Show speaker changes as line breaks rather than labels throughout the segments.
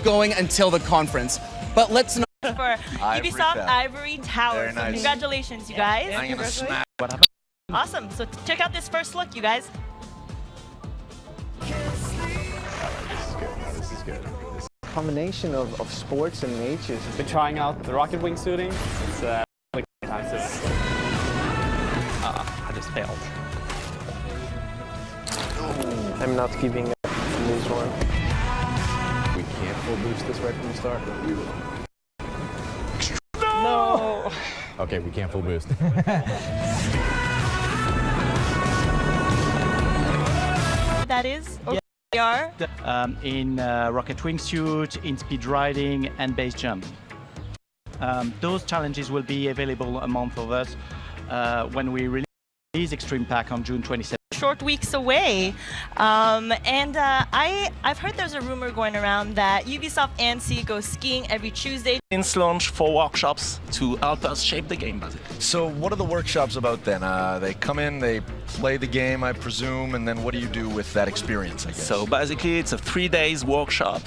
going until the conference. But let's not...
For Ubisoft Ivory Tower. So congratulations, you guys.
I'm gonna smash. What happened?
Awesome. So check out this first look, you guys.
This is good.
Combination of sports and nature.
Been trying out the rocket wing suiting. It's like time to. I just failed.
I'm not giving up on this one.
We can't full boost this right from the start.
No!
Okay, we can't full boost.
That is? Or they are?
In rocket wingsuit, in speed riding, and base jump. Those challenges will be available a month of us when we release Extreme Pack on June 27th.
Short weeks away. I've heard there's a rumor going around that Ubisoft ANSI goes skiing every Tuesday.
Since launch for workshops to help us shape the game, basically.
So what are the workshops about then? They come in, they play the game, I presume, and then what do you do with that experience, I guess?
So basically, it's a 3 days workshop.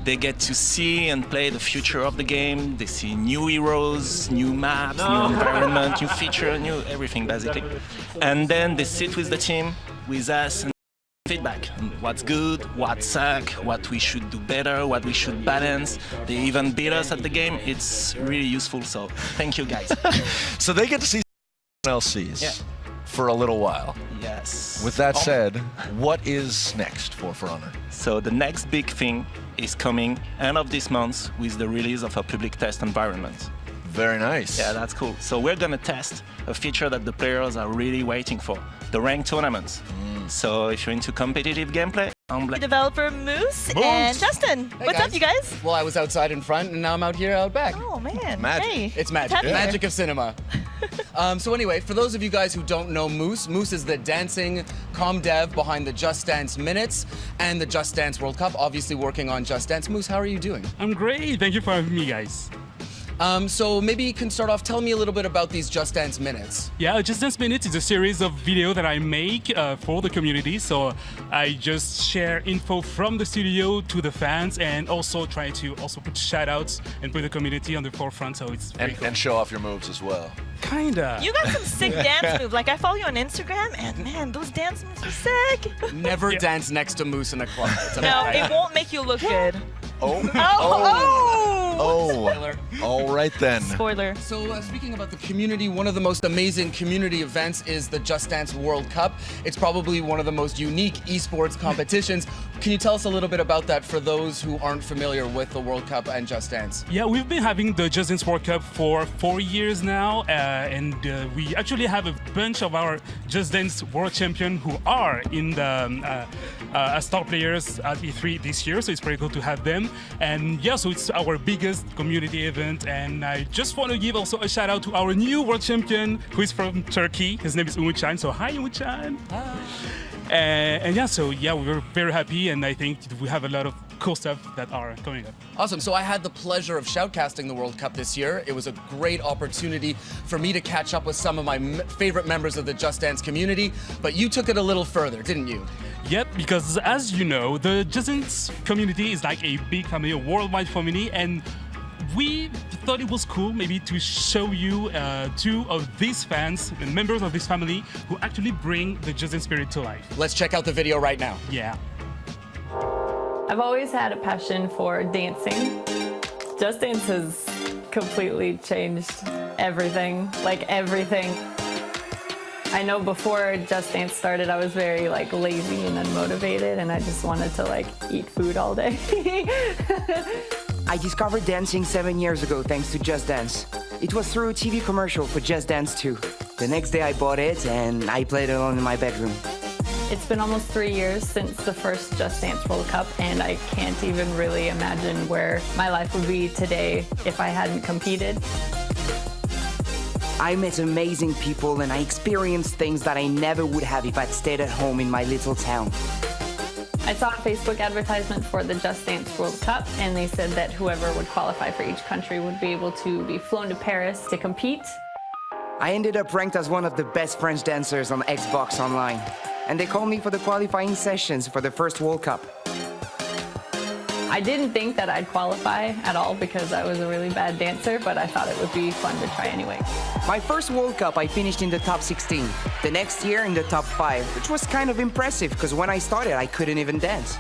They get to see and play the future of the game. They see new heroes, new maps, new environment, new feature, new everything, basically. And then they sit with the team, with us, and feedback on what's good, what suck, what we should do better, what we should balance. They even beat us at the game. It's really useful, so thank you guys.
So they get to see LCs for a little while.
Yes.
With that said, what is next for Honor?
So the next big thing is coming end of this month with the release of a public test environment.
Very nice.
Yeah, that's cool. So we're gonna test a feature that the players are really waiting for, the ranked tournaments. So if you're into competitive gameplay,
Developer Moose and Justin.
Hey,
What's
guys.
up, you guys?
Well, I was outside in front, and now I'm out here out back.
Oh, man.
Magic.
Hey.
It's magic.
Happy
Magic of cinema. So anyway, for those of you guys who don't know Moose, Moose is the dancing comm dev behind the Just Dance Minutes and the Just Dance World Cup, obviously working on Just Dance. Moose, how are you doing?
I'm great. Thank you for having me, guys.
So maybe you can start off, tell me a little bit about these Just Dance Minutes.
Yeah, Just Dance Minutes is a series of videos that I make for the community. So I just share info from the studio to the fans and also try to also put shout-outs and put the community on the forefront. So it's very cool.
And show off your moves as well.
Kinda.
You got some sick dance moves. Like, I follow you on Instagram, and man, those dance moves are sick.
Never dance next to Moose in a club. It's
No,
amazing.
it won't make you look good.
Oh.
Spoiler.
All right then.
Spoiler.
So speaking about the community, one of the most amazing community events is the Just Dance World Cup. It's probably one of the most unique esports competitions. Can you tell us a little bit about that for those who aren't familiar with the World Cup and Just Dance?
Yeah, we've been having the Just Dance World Cup for 4 years now, and we actually have a bunch of our Just Dance World Champion who are in the as star players at E3 this year, so it's pretty cool to have them. And yeah, so it's our biggest community event, and I just want to give also a shout out to our new World Champion who is from Turkey. His name is Umutcan, so hi Umutcan. And yeah, so yeah, we were very happy, and I think we have a lot of cool stuff that are coming up.
Awesome. So I had the pleasure of shoutcasting the World Cup this year. It was a great opportunity for me to catch up with some of my favorite members of the Just Dance community, but you took it a little further, didn't you?
Yep, because as you know, the Just Dance community is like a big family, a worldwide family, and we thought it was cool maybe to show you two of these fans and members of this family who actually bring the Just Dance spirit to life.
Let's check out the video right now.
Yeah.
I've always had a passion for dancing. Just Dance has completely changed everything, like everything. I know before Just Dance started, I was very like lazy and unmotivated, and I just wanted to like eat food all day.
I discovered dancing 7 years ago thanks to Just Dance. It was through a TV commercial for Just Dance 2. The next day I bought it and I played alone in my bedroom.
It's been almost 3 years since the first Just Dance World Cup, and I can't even really imagine where my life would be today if I hadn't competed.
I met amazing people and I experienced things that I never would have if I'd stayed at home in my little town.
I saw a Facebook advertisement for the Just Dance World Cup, and they said that whoever would qualify for each country would be able to be flown to Paris to compete.
I ended up ranked as one of the best French dancers on Xbox Online, and they called me for the qualifying sessions for the first World Cup.
I didn't think that I'd qualify at all because I was a really bad dancer, but I thought it would be fun to try anyway.
My first World Cup, I finished in the top 16. The next year in the top 5, which was kind of impressive because when I started, I couldn't even dance.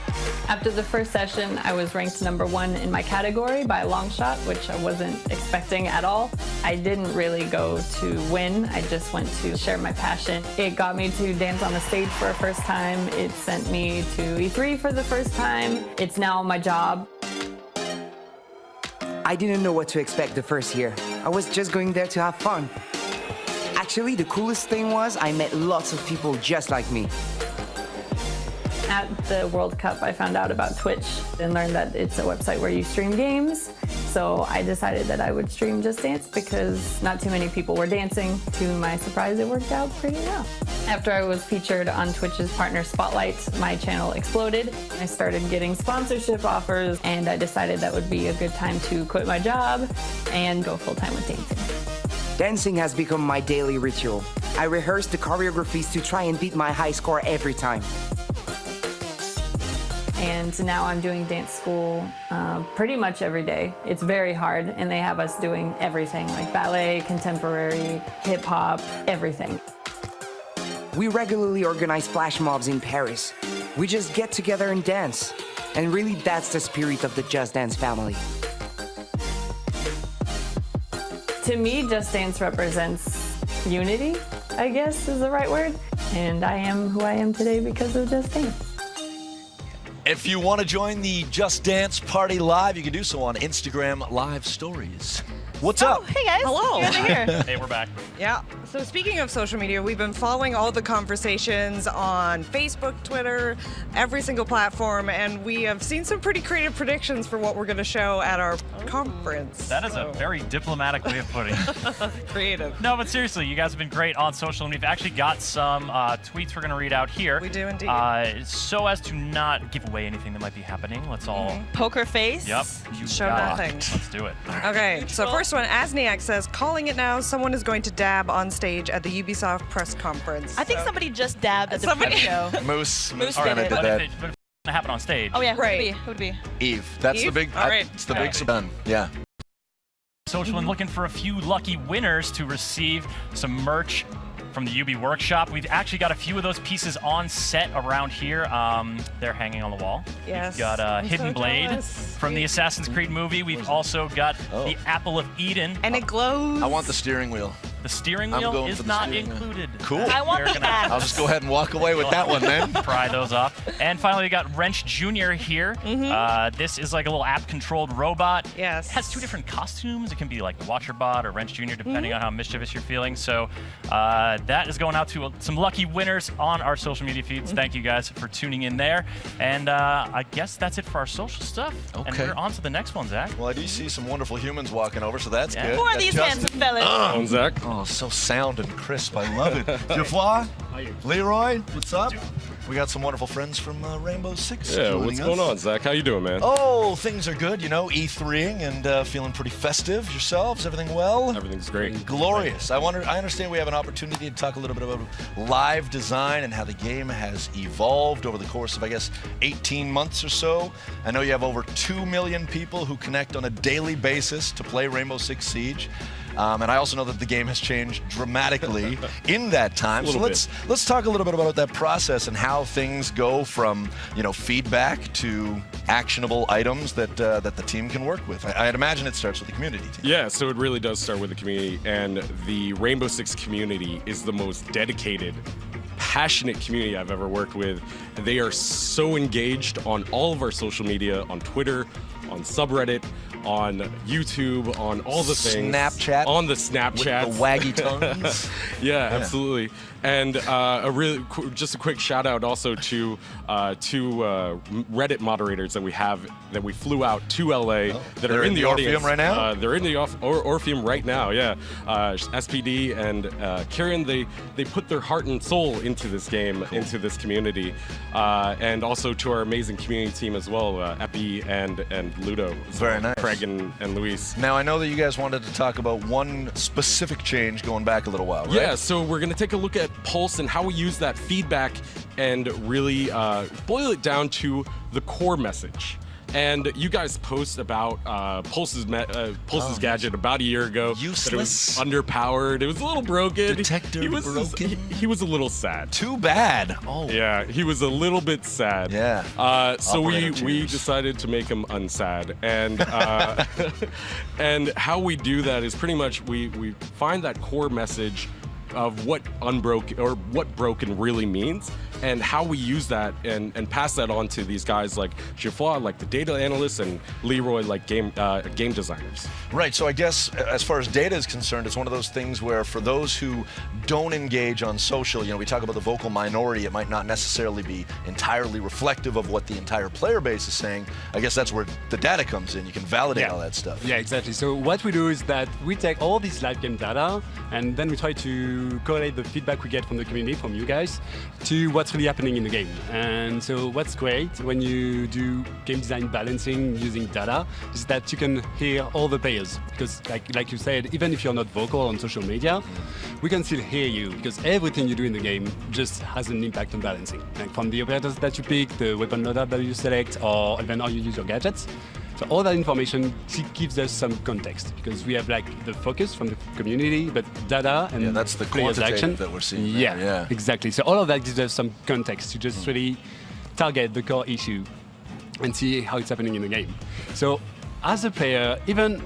After the first session, I was ranked #1 in my category by a long shot, which I wasn't expecting at all. I didn't really go to win. I just went to share my passion. It got me to dance on the stage for the first time. It sent me to E3 for the first time. It's now my job.
I didn't know what to expect the first year. I was just going there to have fun. Actually, the coolest thing was I met lots of people just like me.
At the World Cup, I found out about Twitch and learned that it's a website where you stream games. So I decided that I would stream Just Dance because not too many people were dancing. To my surprise, it worked out pretty well. After I was featured on Twitch's Partner Spotlight, my channel exploded. I started getting sponsorship offers, and I decided that would be a good time to quit my job and go full-time with dancing.
Dancing has become my daily ritual. I rehearse the choreographies to try and beat my high score every time.
And now I'm doing dance school pretty much every day. It's very hard, and they have us doing everything, like ballet, contemporary, hip-hop, everything.
We regularly organize flash mobs in Paris. We just get together and dance. And really, that's the spirit of the Just Dance family.
To me, Just Dance represents unity, I guess is the right word. And I am who I am today because of Just Dance.
If you want to join the Just Dance Party live, you can do so on Instagram Live Stories. What's up?
Hey guys.
Hello.
You guys are here.
Hey, we're back. Yeah. So speaking of social media, we've been following all the conversations on Facebook, Twitter, every single platform, and we have seen some pretty creative predictions for what we're going to show at our conference.
That is a very diplomatic way of putting it.
Creative.
No, but seriously, you guys have been great on social, and we've actually got some tweets we're going to read out here.
We do indeed.
So as to not give away anything that might be happening, let's all...
Poker face.
Yep.
Show nothing.
Let's do it.
Okay, so first one, Asniak says, calling it now, someone is going to dab on stage at the Ubisoft press conference.
I think somebody just dabbed at the press show.
Moose
did
kind of
it.
did
But
that.
if it's to happen on stage.
Oh yeah,
Right.
who would it be?
Eve. That's the
Eve?
big.
All right.
It's the big done. Yeah.
Social and looking for a few lucky winners to receive some merch from the UB Workshop. We've actually got a few of those pieces on set around here. They're hanging on the wall.
Yes.
We've got a Hidden
so
Blade
jealous.
from the Assassin's Creed movie. We've also got the Apple of Eden.
And it glows.
I want the steering wheel.
The steering
I'm
wheel
going
is
for the
not
steering wheel.
included.
Cool.
I want
You're
the
gonna-
hat.
I'll just go ahead and walk away with that one then.
Pry those off. And finally, we got Wrench Jr. here. This is like a little app-controlled robot.
Yes.
It has two different costumes. It can be like the WatcherBot or Wrench Jr., depending on how mischievous you're feeling. So that is going out to some lucky winners on our social media feeds. Thank you guys for tuning in there. And I guess that's it for our social stuff. And
Okay.
we're on to the next one, Zach.
Well, I do see some wonderful humans walking over, so that's
Yeah.
good.
Who are
Got
these
Justin.
handsome fellas?
I'm Zach.
Oh, so sound and crisp. I love it. Jafar, Leroy, what's up? We got some wonderful friends from Rainbow Six.
Yeah,
joining
what's
us.
going on, Zach? How you doing, man?
Oh, things are good. You know, E3ing and feeling pretty festive. Yourselves, everything well?
Everything's great.
Glorious. I understand we have an opportunity to talk a little bit about live design and how the game has evolved over the course of, I guess, 18 months or so. I know you have over 2 million people who connect on a daily basis to play Rainbow Six Siege. And I also know that the game has changed dramatically in that time. So let's talk a little bit about that process and how things go from, you know, feedback to actionable items that that the team can work with. I'd imagine it starts with the community team.
Yeah, so it really does start with the community, and the Rainbow Six community is the most dedicated, passionate community I've ever worked with. They are so engaged on all of our social media, on Twitter, on subreddit, on YouTube, on all the things.
Snapchat.
On the Snapchat.
With the waggy tongues.
Yeah, absolutely. And just a quick shout out also to two Reddit moderators that we flew out to LA that are in the
Orpheum
audience
right now.
They're in the Orpheum right now. Yeah, SPD and Karen. They put their heart and soul into this game, into this community, and also to our amazing community team as well, Epi and Ludo.
Very nice.
Craig and Luis.
Now I know that you guys wanted to talk about one specific change going back a little while, right?
Yeah, so we're going to take a look at Pulse and how we use that feedback and really boil it down to the core message. And you guys post about Pulse's gadget about a year ago.
Useless.
That it was underpowered. It was a little broken.
Detector broken.
He was a little sad.
Too bad. Oh.
Yeah, he was a little bit sad.
Yeah.
So we
Tears.
decided to make him unsad, and and how we do that is pretty much we find that core message of what unbroken or what broken really means, and how we use that and pass that on to these guys like Geoffroy, like the data analysts, and Leroy, like game designers.
Right, so I guess as far as data is concerned, it's one of those things where for those who don't engage on social, we talk about the vocal minority, it might not necessarily be entirely reflective of what the entire player base is saying. I guess that's where the data comes in. You can validate all that stuff.
Yeah, exactly. So what we do is that we take all this live game data and then we try to correlate the feedback we get from the community, from you guys, to what's really happening in the game. And so what's great when you do game design balancing using data is that you can hear all the players, because like you said, even if you're not vocal on social media, we can still hear you, because everything you do in the game just has an impact on balancing. Like from the operators that you pick, the weapon loadout that you select, or even how you use your gadgets. So all that information gives us some context, because we have like the focus from the community, but data and
that's the
players'
quantitative
action
that we're seeing.
Yeah, exactly. So all of that gives us some context to just really target the core issue and see how it's happening in the game. So as a player, even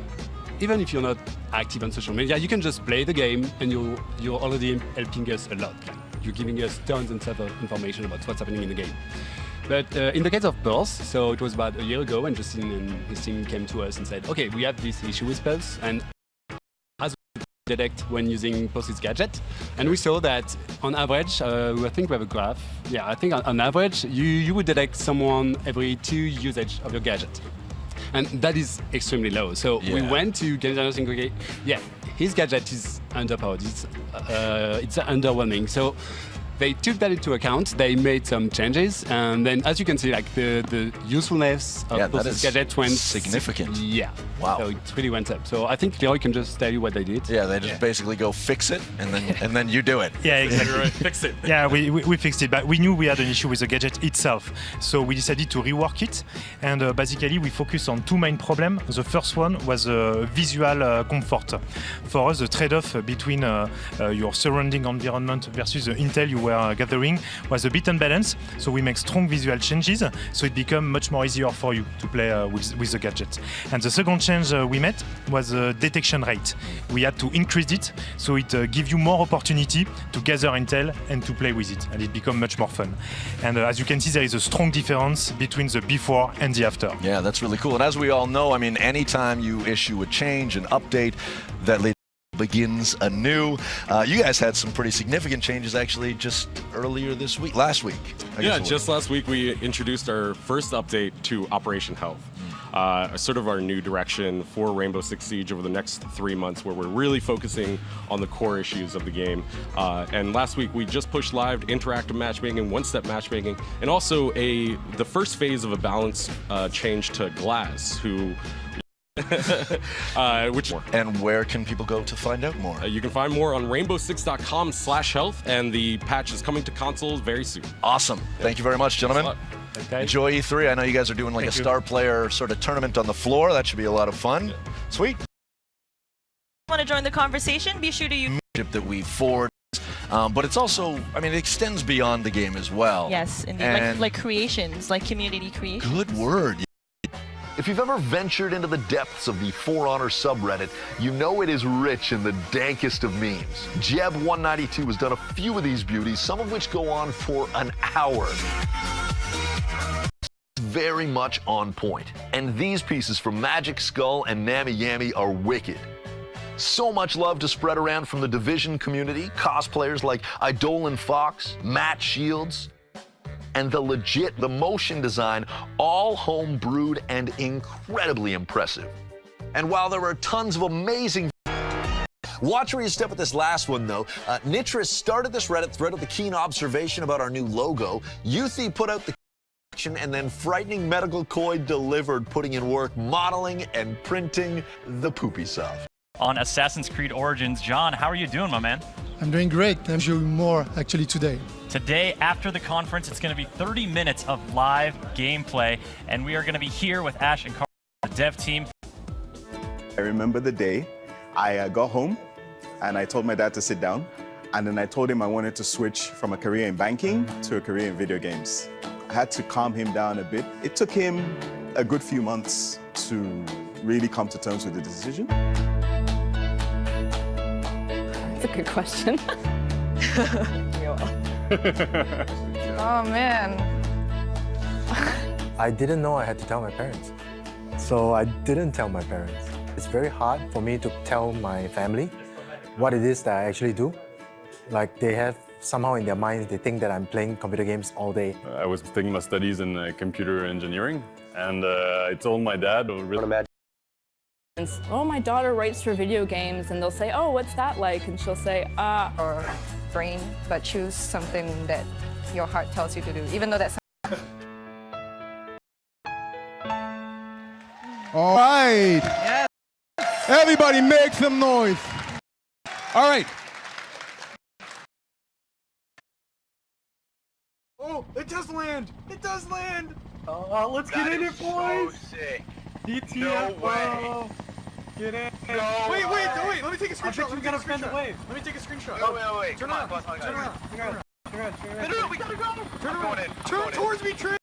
if you're not active on social media, you can just play the game and you're already helping us a lot. Like, you're giving us tons and tons of information about what's happening in the game. But in the case of Pulse, so it was about a year ago when Justin and his team came to us and said, okay, we have this issue with Pulse, and as we detect when using Pulse's gadget, and we saw that on average, I think we have a graph, yeah, I think on average, you would detect someone every 2 usage of your gadget. And that is extremely low. So we went to game designers and okay, yeah, his gadget is underpowered, it's underwhelming. So they took that into account, they made some changes, and then as you can see, like the usefulness of those gadgets went
significant.
Yeah.
Wow.
So it really went up. So I think Leroy can just tell you what they did.
Yeah, they just basically go fix it, and then you do it.
Yeah, exactly.
Fix it.
Yeah, we fixed it, but we knew we had an issue with the gadget itself. So we decided to rework it, and basically we focused on 2 main problems. The first one was visual comfort. For us, the trade-off between your surrounding environment versus the intel you were gathering was a bit unbalanced. So we make strong visual changes, so it became much more easier for you to play with the gadget. And the second change we made was detection rate. We had to increase it, so it gives you more opportunity to gather intel and to play with it, and it becomes much more fun. And as you can see, there is a strong difference between the before and the after.
Yeah, that's really cool. And as we all know, I mean, anytime you issue a change, an update, that begins anew. You guys had some pretty significant changes actually just last week.
Yeah, just last week we introduced our first update to Operation Health. Sort of our new direction for Rainbow Six Siege over the next 3 months, where we're really focusing on the core issues of the game. And last week we just pushed live interactive matchmaking, one-step matchmaking, and also the first phase of a balance change to Glass, who
and where can people go to find out more?
You can find more on rainbow6.com/health, and the patch is coming to consoles very soon.
Awesome. Thank you very much, gentlemen.
Okay.
Enjoy E3. I know you guys are doing like a star player sort of tournament on the floor. That should be a lot of fun. Sweet.
Want to join the conversation? Be sure to use
that we forward. But it's also, I mean, it extends beyond the game as well.
Yes, indeed. Like creations, like community creations.
Good word.
If you've ever ventured into the depths of the For Honor subreddit, you know it is rich in the dankest of memes. Jeb192 has done a few of these beauties, some of which go on for an hour. Very much on point. And these pieces from Magic Skull and Nami Yami are wicked. So much love to spread around from the Division community, cosplayers like Idolan Fox, Matt Shields, and the motion design, all home brewed and incredibly impressive. And while there are tons of amazing watch where you step with this last one, though. Nitris started this Reddit thread with a keen observation about our new logo. Youthy put out the and then Frightening Medical Koi delivered, putting in work modeling and printing the poopy stuff.
On Assassin's Creed Origins, John, how are you doing, my man?
I'm doing great. I'm doing more actually today.
Today, after the conference, it's going to be 30 minutes of live gameplay, and we are going to be here with Ash and Carl, the dev team.
I remember the day I got home and I told my dad to sit down, and then I told him I wanted to switch from a career in banking to a career in video games. I had to calm him down a bit. It took him a good few months to really come to terms with the decision.
That's a good question.
Oh man.
I didn't know I had to tell my parents. So I didn't tell my parents. It's very hard for me to tell my family what it is that I actually do. Like they have somehow in their minds, they think that I'm playing computer games all day.
I was taking my studies in computer engineering, and I told my dad,
Oh, my daughter writes for video games, and they'll say, oh, what's that like? And she'll say,
or brain, but choose something that your heart tells you to do, even though that's.
All right.
Yes.
Everybody make some noise. All right.
Oh, it does land. It does land.
Oh, let's get in it, boys.
So sick.
DTF.
No way.
Get in.
No wait. Let me take a screenshot.
I think we gotta fend the wave.
Let me take a screenshot. Wait.
Turn
Come
around.
on.
Turn around.
No, we gotta go.
Turn around.
Turn towards me, Trey.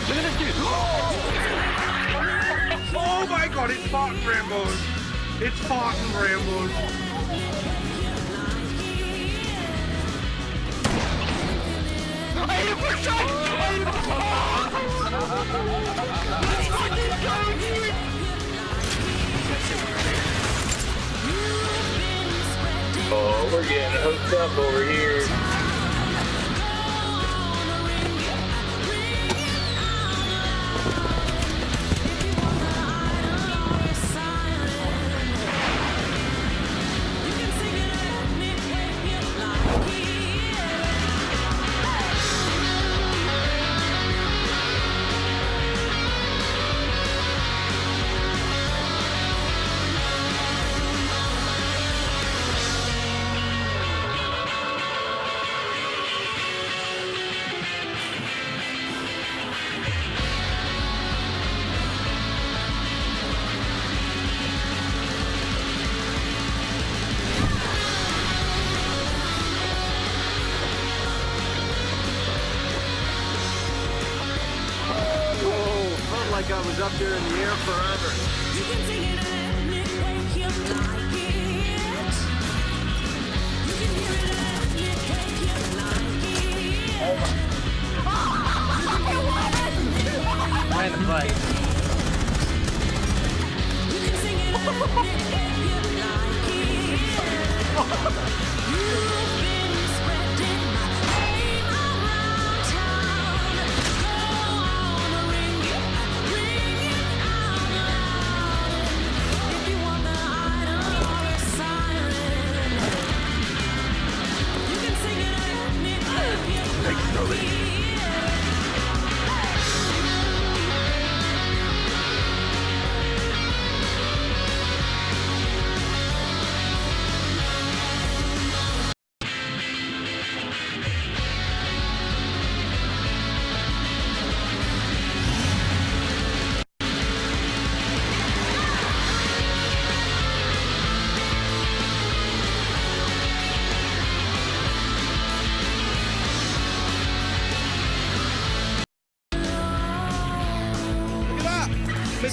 Look at this dude. Oh my god, it's Spartan Rambos. It's Spartan Rambos.
Oh, we're getting hooked up over here.
Like I was up there in the air forever. You can sing it and make you like it. You can hear it and make you like it. Oh my.
Trying to play.
You can sing it and make you like it. You've been spreading my name around town. Go on, ring it.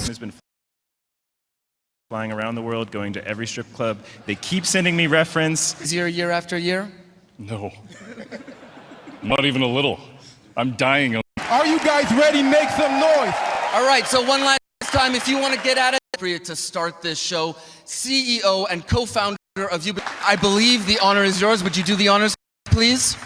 Has been flying around the world, going to every strip club. They keep sending me reference.
Year after year?
No. Not even a little. I'm dying.
Are you guys ready? Make some noise.
All right, so one last time, if you want to get at it, to start this show, CEO and co-founder of Ubisoft. I believe the honor is yours. Would you do the honors, please?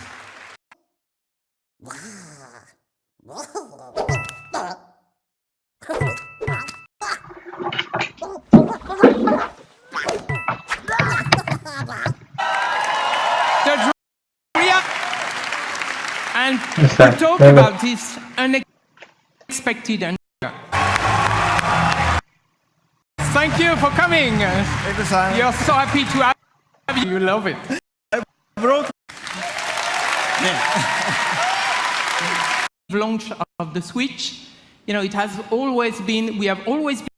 And to talk about this unexpected and thank you for coming. You're so happy to have you. You love it. Launch of the Switch, you know, it has always been, we have always been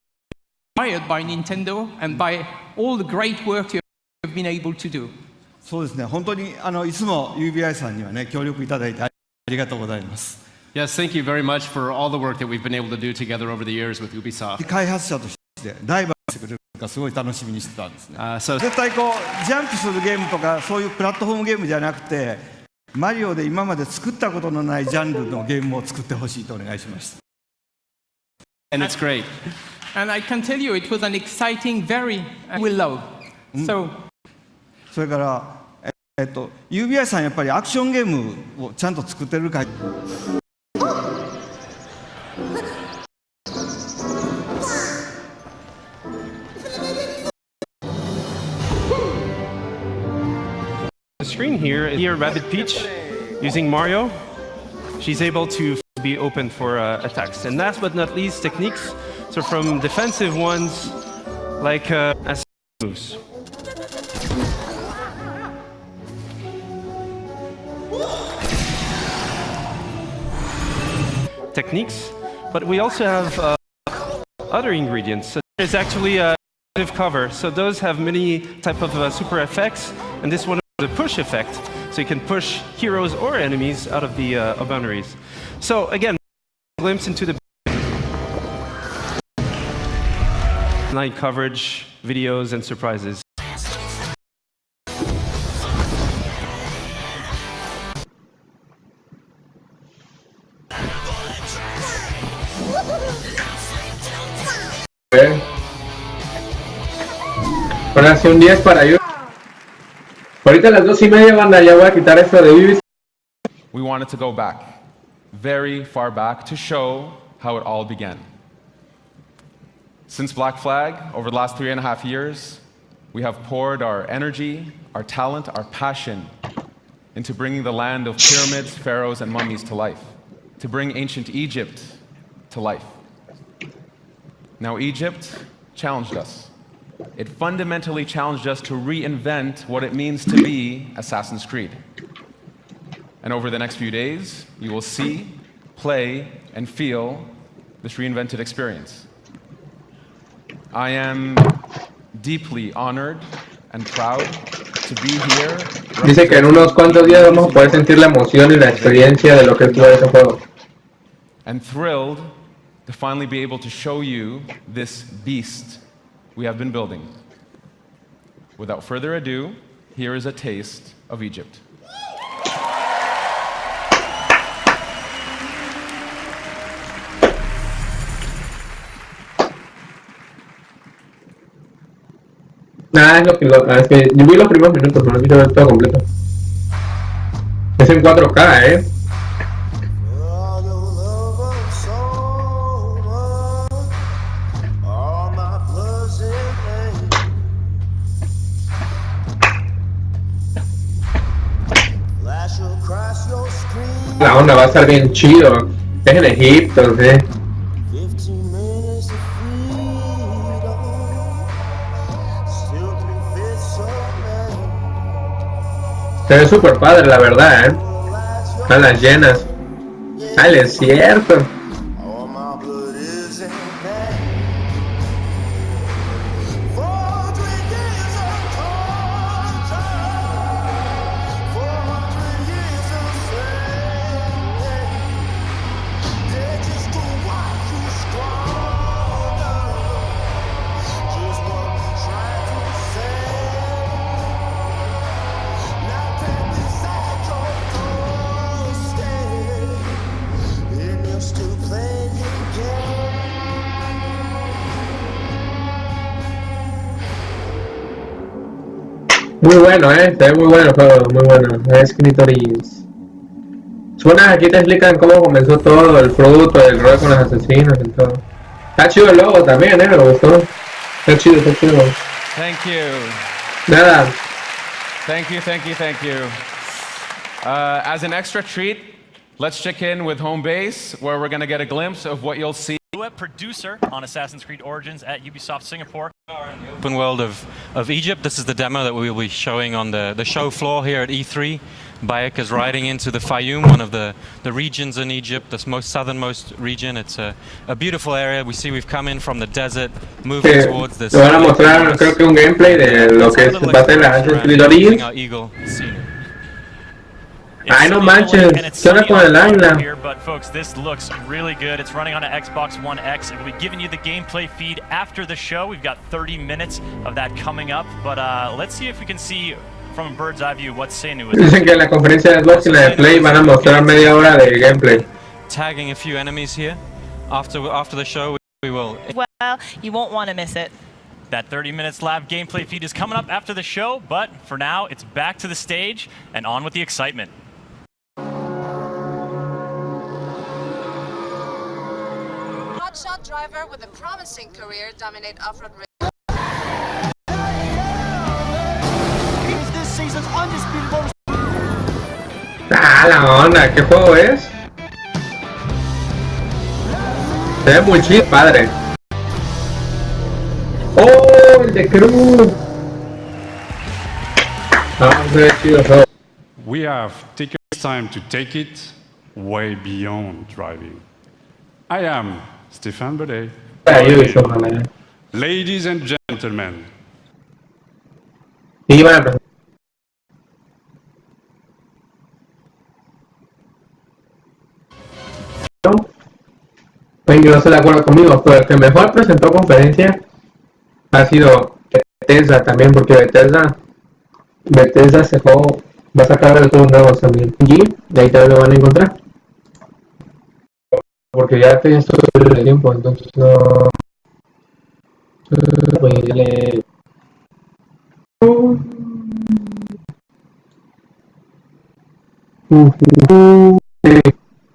inspired by Nintendo and by all the great work you have been able to do.
そうですね。本当にいつも UBI さんにはね協力いただいてありがとうございます。
Yes, thank you very much for all the work that we've been able to do together over the years with Ubisoft.
開発者としてライバルしてくれるかすごい楽しみにしてたんですね。
So
絶対こうジャンプするゲームとかそういうプラットフォームゲームじゃなくて、マリオで今まで作ったことのないジャンルのゲームを作ってほしいとお願いしました。
And it's great.
And I can tell you it was an exciting, very we love. So
それからUBI さんやっぱりアクションゲームをちゃんと作ってるか。
The screen here, Rabbit Peach, using Mario, she's able to be open for attacks. And last but not least, techniques. So from defensive ones, like as moves. Techniques, but we also have other ingredients. So there's actually a cover. So those have many type of super effects, and this one is a push effect. So you can push heroes or enemies out of the boundaries. So again, a glimpse into the night coverage, videos, and surprises.
Ahora sí, un 10 para yo. Ahorita a las 2:30, banda, ya voy a quitar esto de Vivis.
We wanted to go back, very far back, to show how it all began. Since Black Flag, over the last 3.5 years, we have poured our energy, our talent, our passion into bringing the land of pyramids, pharaohs, and mummies to life, to bring ancient Egypt to life. Now, Egypt challenged us. It fundamentally challenged us to reinvent what it means to be Assassin's Creed. And over the next few days, you will see, play, and feel this reinvented experience. I am deeply honored and proud to be here.
Dice que en unos cuantos días vamos a poder sentir la emoción y la experiencia de lo que es todo ese juego.
And thrilled to finally be able to show you this beast we have been building. Without further ado, here is a taste of Egypt.
Nada, es que yo vi los primeros minutos, no lo quiero ver todo completo. Es en 4K, La onda va a estar bien chido. Es en Egipto, ¿sí? Se ve súper padre, la verdad, a las llenas. Al desierto. Muy bueno, se ve muy bueno el juego, muy bueno. Escritories. Suena, aquí te explican cómo comenzó todo, el fruto, el rol con los asesinos y todo. Está chido el logo también, me gustó. Está chido, está chido.
Thank you.
Nada.
Thank you, thank you, thank you. As an extra treat, let's check in with home base, where we're going to get a glimpse of what you'll see.
Web producer on Assassin's Creed Origins at Ubisoft Singapore.
Open world of Egypt. This is the demo that we will be showing on the show floor here at E3. Bayek is riding into the Fayoum, one of the regions in Egypt, the most southernmost region. It's a beautiful area. We see we've come in from the desert, moving towards this.
Te van a mostrar, creo que un gameplay de lo que va a ser la Assassin's Creed Origins. Ay, no manches, ¿qué onda con el águila?
Here, but folks, this looks really good. It's running on an Xbox One X. We'll be giving you the gameplay feed after the show. We've got 30 minutes of that coming up, but let's see if we can see from a bird's eye view what Senu is.
Dicen que en la conferencia de Xbox y la de Play van a mostrar media hora de gameplay.
Tagging a few enemies here. After the show, we will.
Well, you won't want to miss it.
That 30 minutes live gameplay feed is coming up after the show, but for now, it's back to the stage and on with the excitement.
Hotshot driver with a promising career dominate off-road race.
He's this season's undisputed bonus.
Ah, la onda, ¿qué juego es? Se ve muy chido, padre. ¡Oh, el de Cruz! Ah, se ve chido el juego.
We have taken time to take it way beyond driving. I am Stefan Baudet. Ladies and gentlemen.
Y van a presentar. Oye, no estoy de acuerdo conmigo, pero el que mejor presentó conferencia ha sido Bethesda también, porque Bethesda va a sacar de todos nuevos también. Y de ahí también lo van a encontrar. Porque ya estoy el tiempo, entonces no. Pues ya le.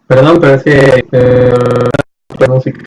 Perdón, pero es que la música